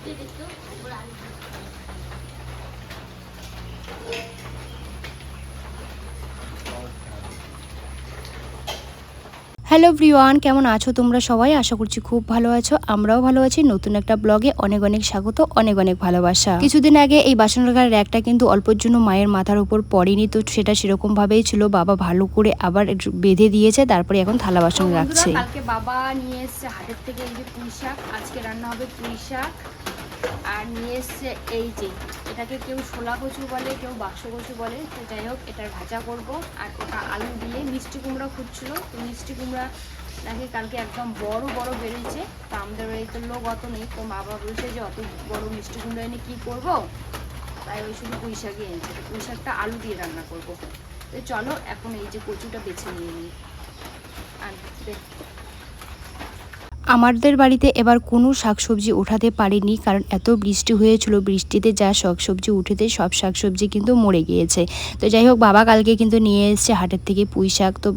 Hello everyone, কেমন আছো তোমরা সবাই? আশা করছি খুব ভালো আছো। আমরাও ভালো আছি। নতুন একটা ব্লগে অনেক অনেক স্বাগত, অনেক অনেক ভালোবাসা। কিছুদিন আগে এই বাসন রাখার র্যাকটা কিন্তু অল্পের জন্য মায়ের মাথার উপর পড়েনি, তো সেটা সেরকম ভাবেই ছিল। বাবা ভালো করে আবার বেঁধে দিয়েছে, তারপরে এখন থালা বাসন রাখছে। কালকে বাবা নিয়ে এসছে হাটের থেকে এই যে পুঁই শাক, আজকে রান্না হবে পুঁই শাক। আর নিয়ে এসছে এই যে, এটাকে কেউ শোলা কচু বলে, কেউ বাক্স কচু বলে, তো যাই হোক এটার ভাজা করব। আর ওটা আলু দিয়ে মিষ্টি কুমড়া খুঁজছিল, তো মিষ্টি কুমড়া নাকি কালকে একদম বড় বড় বেরিয়েছে। তো আমাদের বাড়িতে লোক অত নেই, তো মা বাবা বলছে যে অত বড় মিষ্টি কুমড়া এনে কী করবো, তাই ওই শুধু পুঁই শাকই এনেছে। তো পুঁই শাকটা আলু দিয়ে রান্না করবো। তো চলো এখন এই যে কচুটা বেছে নিয়ে নিই। আর আমাদের বাড়িতে এবার কোনো শাকসবজি ওঠাতে পারিনি, কারণ এত বৃষ্টি হয়েছিল। বৃষ্টিতে যা শাকসবজি উঠেতে সব শাকসবজি কিন্তু মরে গিয়েছে। তো যাই হোক বাবা কালকে কিন্তু নিয়ে এসেছে হাটের থেকে পুঁই শাক। তো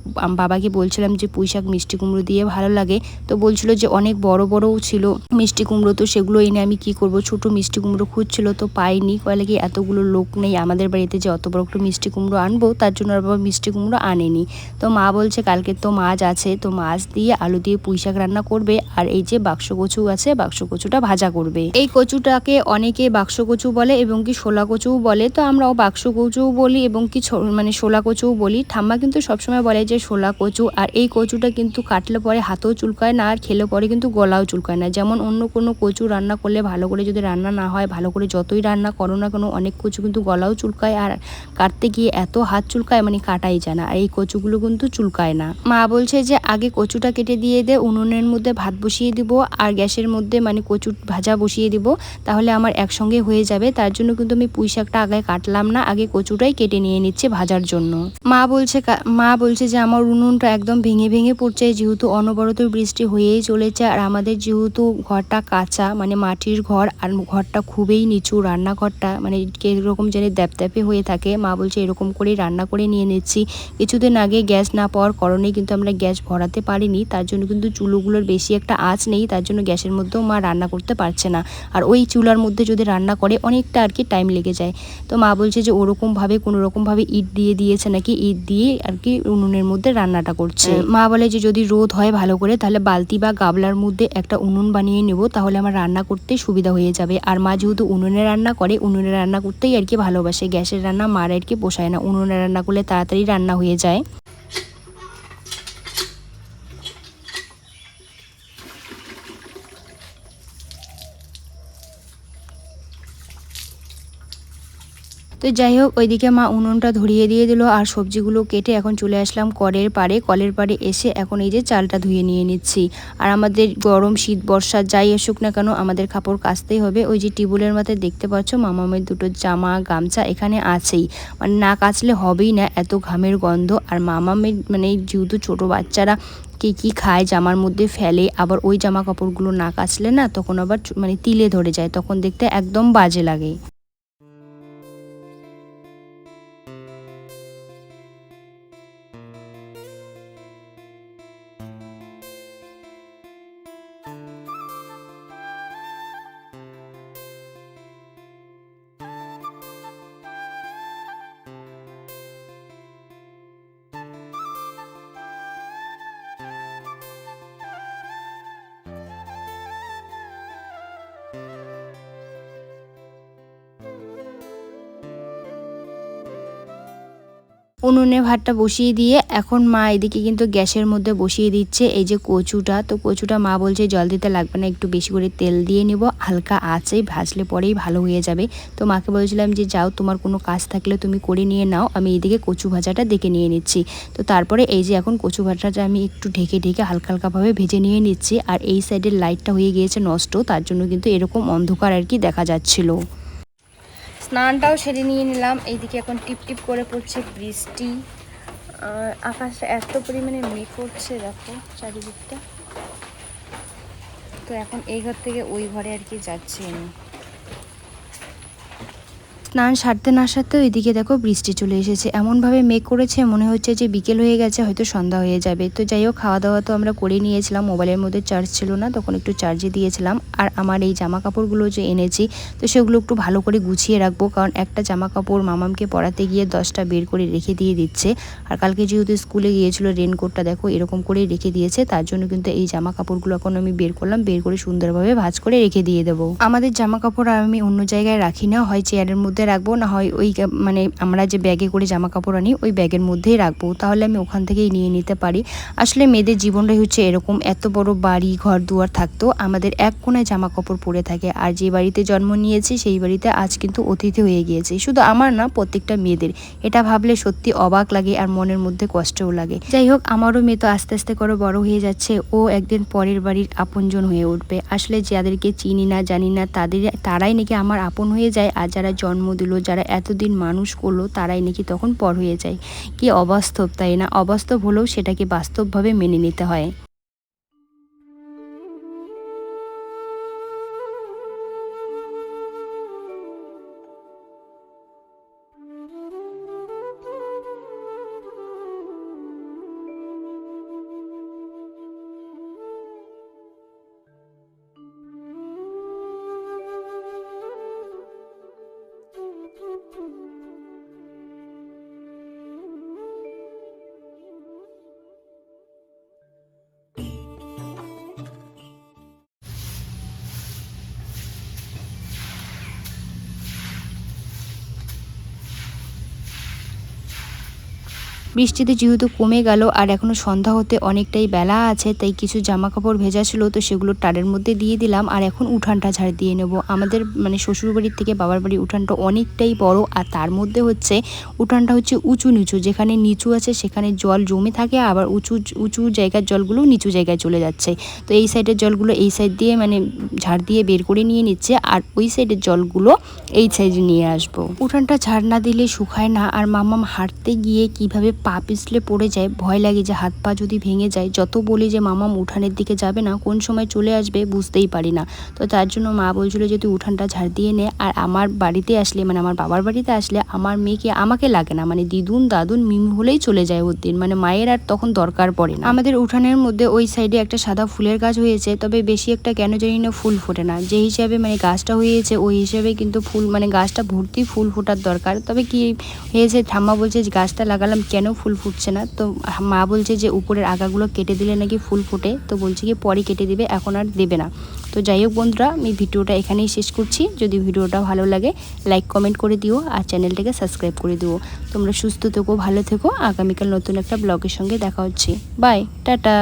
বাবাকে বলছিলাম যে পুঁই শাক মিষ্টি কুমড়ো দিয়ে ভালো লাগে, তো বলছিল যে অনেক বড় বড়ও ছিল মিষ্টি কুমড়ো, তো সেগুলো এনে আমি কি করব। ছোট মিষ্টি কুমড়ো খুঁজছিল, তো পাইনি। কয়লে কি এতগুলো লোক নেই আমাদের বাড়িতে যে অত বড় একটা মিষ্টি কুমড়ো আনবো, তার জন্য আর বাবা মিষ্টি কুমড়ো আনেনি। তো মা বলছে কালকে তো মাছ আছে, তো মাছ দিয়ে আলু দিয়ে পুঁই শাক রান্না করবে। আর এই যে বাক্স কচু আছে, বাক্স কচুটা ভাজা করবে। এই কচুটাকে অনেকে বাক্স কচু বলে এবং কি শোলা কচুও বলে, তো আমরাও বাক্স কচুও বলি এবং কি মানে শোলা কচুও বলি। ঠাম্মা কিন্তু সবসময় বলে যে শোলা কচু। আর এই কচুটা কিন্তু কাটলে পরে হাতেও চুলকায় না, আর খেলে পরে কিন্তু গলাও চুলকায় না। যেমন অন্য কোনো কচু রান্না করলে ভালো করে যদি রান্না না হয়, ভালো করে যতই রান্না করো না কেন, অনেক কচু কিন্তু গলাও চুলকায়, আর কাটতে গিয়ে এত হাত চুলকায় মানে কাটাই যায় না। আর এই কচুগুলো কিন্তু চুলকায় না। মা বলছে যে আগে কচুটা কেটে দিয়ে দে, উনুনের মধ্যে ভাত বসিয়ে দিব আর গ্যাসের মধ্যে মানে কচু ভাজা বসিয়ে দিব, তাহলে আমার একসঙ্গে হয়ে যাবে। তার জন্য কিন্তু আমি পুঁই শাকটা আগে কাটলাম না, আগে কচুটাই কেটে নিয়ে নিচ্ছে ভাজার জন্য। মা বলছে যে আমার উনুনটা একদম ভেঙে ভেঙে পড়ছে, যেহেতু অনবরত বৃষ্টি হয়েই চলেছে। আর আমাদের যেহেতু ঘরটা কাঁচা মানে মাটির ঘর, আর ঘরটা খুবই নিচু, রান্নাঘরটা মানে কিরকম যেন দ্যাপদ্যাপে হয়ে থাকে। মা বলছে এরকম করেই রান্না করে নিয়ে নিচ্ছি। কিছুদিন আগে গ্যাস না পাওয়ার কারণে কিন্তু আমরা গ্যাস ভরাতে পারিনি, তার জন্য কিন্তু চুলোগুলোর বেশি একটা আঁচ নেই, তার জন্য গ্যাসের মধ্যেও মা রান্না করতে পারছে না। আর ওই চুলার মধ্যে যদি রান্না করে অনেকটা আর কি টাইম লেগে যায়। তো মা বলছে যে ওরকমভাবে কোনোরকমভাবে ইট দিয়ে দিয়েছে নাকি, ইট দিয়ে আর কি উনুনের মধ্যে রান্নাটা করছে। মা বলে যে যদি রোদ হয় ভালো করে, তাহলে বালতি বা গাবলার মধ্যে একটা উনুন বানিয়ে নেব, তাহলে আমার রান্না করতে সুবিধা হয়ে যাবে। আর মা যেহেতু উনুনে রান্না করে, উনুনে রান্না করতেই আর কি ভালোবাসে। গ্যাসের রান্না মার আর কি পোষায় না, উনুনে রান্না করলে তাড়াতাড়ি রান্না হয়ে যায়। তো যাই হোক ওইদিকে মা উনুনটা ধরিয়ে দিয়ে দিল, আর সবজিগুলো কেটে এখন চলে আসলাম কলের পাড়ে এসে এখন এই যে চালটা ধুয়ে নিয়ে নিচ্ছি। আর আমাদের গরম শীত বর্ষা যাই আসুক না কেন, আমাদের কাপড় কাচতেই হবে। ওই যে টিউবওয়েলের মাথায় দেখতে পাচ্ছ মামামের দুটো জামা গামছা এখানে আছেই, মানে না কাচলে হবেই না, এত ঘামের গন্ধ। আর মামামের মানে যেহেতু ছোট বাচ্চারা কে কী খায় জামার মধ্যে ফেলে, আবার ওই জামা কাপড়গুলো না কাচলে না তখন আবার মানে তিলে ধরে যায়, তখন দেখতে একদম বাজে লাগে। উনুনে ভাতটা বসিয়ে দিয়ে এখন মা এদিকে কিন্তু গ্যাসের মধ্যে বসিয়ে দিচ্ছে এই যে কচুটা। তো কচুটা মা বলছে জল দিতে লাগবে না, একটু বেশি করে তেল দিয়ে নিব, হালকা আছে ভাজলে পরেই ভালো হয়ে যাবে। তো মাকে বলছিলাম যে যাও তোমার কোনো কাজ থাকলে তুমি করে নিয়ে নাও, আমি এদিকে কচু ভাজাটা দেখে নিয়ে নিচ্ছি। তো তারপরে এই যে এখন কচু ভাজাটা আমি একটু ঢেকে ঢেকে হালকা হালকাভাবে ভেজে নিয়ে নিচ্ছি। আর এই সাইডের লাইটটা হয়ে গিয়েছে নষ্ট, তার জন্য কিন্তু এরকম অন্ধকার আর কি দেখা যাচ্ছিল। স্নানটাও সেরে নিয়ে নিলাম। এইদিকে এখন টিপ টিপ করে পড়ছে বৃষ্টি, আর আকাশটা এত পরিমাণে মেঘ করছে দেখো চারিদিকটা। তো এখন এই ঘর থেকে ওই ঘরে আর কি যাচ্ছি আমি। স্নান সারতে না সারতে ওইদিকে দেখো বৃষ্টি চলে এসেছে, এমনভাবে মেঘ করেছে মনে হচ্ছে যে বিকেল হয়ে গেছে, হয়তো সন্ধ্যা হয়ে যাবে। তো যাই হোক, খাওয়া দাওয়া তো আমরা করে নিয়েছিলাম, মোবাইলের মধ্যে চার্জ ছিল না, তখন একটু চার্জে দিয়েছিলাম। আর আমার এই জামা কাপড়গুলো যে এনেছি, তো সেগুলো একটু ভালো করে গুছিয়ে রাখবো, কারণ একটা জামা কাপড় মামামকে পরাতে গিয়ে 10টা বের করে রেখে দিয়ে দিচ্ছে। আর কালকে যেহেতু স্কুলে গিয়েছিল, রেনকোটটা দেখো এরকম করে রেখে দিয়েছে, তার জন্য কিন্তু এই জামা কাপড়গুলো এখন আমি বের করলাম, বের করে সুন্দরভাবে ভাঁজ করে রেখে দিয়ে দেবো। আমাদের জামা কাপড় আর আমি অন্য জায়গায় রাখি না, হয় চেয়ারের মধ্যে রাখবো, না হয় ওই মানে আমরা যে ব্যাগে করে জামা কাপড় আনি ওই ব্যাগের মধ্যেই রাখবো, তাহলে আমি ওখান থেকেই নিয়ে নিতে পারি। আসলে মেয়েদের জীবনটাই হচ্ছে এরকম, এত বড় বাড়ি ঘর দুয়ার থাকতেও আমাদের এক কোণায় জামা কাপড় পরে থাকে। আর যে বাড়িতে জন্ম নিয়েছি সেই বাড়িতে আজ কিন্তু অতিথি হয়ে গিয়েছে, শুধু আমার না, প্রত্যেকটা মেয়েদের। এটা ভাবলে সত্যি অবাক লাগে আর মনের মধ্যে কষ্টও লাগে। যাই হোক, আমারও মেয়ে তো আস্তে আস্তে করে বড় হয়ে যাচ্ছে, ও একদিন পরের বাড়ির আপনজন হয়ে উঠবে। আসলে যাদেরকে চিনি না জানি না তারাই নাকি আমার আপন হয়ে যায়, আর যারা জন্ম দিল, যারা এতদিন মানুষ করলো, তারাই নাকি তখন পর হয়ে যায়। কি অবাস্তব, তাই না? অবাস্তব হলেও সেটাকে বাস্তবভাবে মেনে নিতে হয়। বৃষ্টিতে যেহেতু কমে গেল আর এখনো সন্ধ্যা হতে অনেকটাই বেলা আছে, তাই কিছু জামা কাপড় ভেজা ছিল, তো সেগুলো টারের মধ্যে দিয়ে দিলাম। আর এখন উঠানটা ঝাড় দিয়ে নেব। আমাদের মানে শ্বশুর বাড়ির থেকে বাবার বাড়ির উঠানটা অনেকটাই বড়, আর তার মধ্যে হচ্ছে উঠানটা হচ্ছে উঁচু নিচু, যেখানে নিচু আছে সেখানে জল জমে থাকে, আবার উঁচু উঁচু জায়গার জলগুলো নিচু জায়গায় চলে যাচ্ছে। তো এই সাইডের জলগুলো এই সাইড দিয়ে মানে ঝাড় দিয়ে বের করে নিয়ে নিচ্ছে, আর ওই সাইডের জলগুলো এই সাইডে নিয়ে আসবো। উঠানটা ঝাড় না দিলে শুকায় না, আর মামাম হাঁটতে গিয়ে কিভাবে পা পিছলে পড়ে যায়, ভয় লাগে যে হাত পা যদি ভেঙে যায়। যত বলি যে মামাম উঠানের দিকে যাবে না, কোন সময় চলে আসবে বুঝতেই পারি না। তো তার জন্য মা বলছিল যে তুই উঠানটা ঝাড় দিয়ে নে। আর আমার বাড়িতে আসলে মানে আমার বাবার বাড়িতে আসলে আমার মেয়েকে আমাকে লাগে না, মানে দিদুন দাদুন মিমি হলেই চলে যায় ওর দিন, মানে মায়ের আর তখন দরকার পড়ে না। আমাদের উঠানের মধ্যে ওই সাইডে একটা সাদা ফুলের গাছ হয়েছে, তবে বেশি একটা কেন জানি না ফুল ফোটে না। যে হিসাবে মানে গাছটা হয়েছে ওই হিসাবে কিন্তু ফুল মানে গাছটা ভর্তি ফুল ফোটার দরকার। তবে কি হয়েছে, ঠাম্মা বলছে যে গাছটা লাগালাম কেন ফুল ফুটছে না, তো মা বলছে যে উপরের আগাগুলো কেটে দিলে নাকি ফুল ফোটে, তো বলছে কি পরে কেটে দিবে, এখন আর দেবে না। তো যাই হোক বন্ধুরা, আমি ভিডিওটা এখানেই শেষ করছি। যদি ভিডিওটা ভালো লাগে লাইক কমেন্ট করে দিও, আর চ্যানেলটাকে সাবস্ক্রাইব করে দিও। তোমরা সুস্থ থেকো, ভালো থেকো। আগামীকাল নতুন একটা ব্লগের সঙ্গে দেখা হচ্ছে। Bye, tata.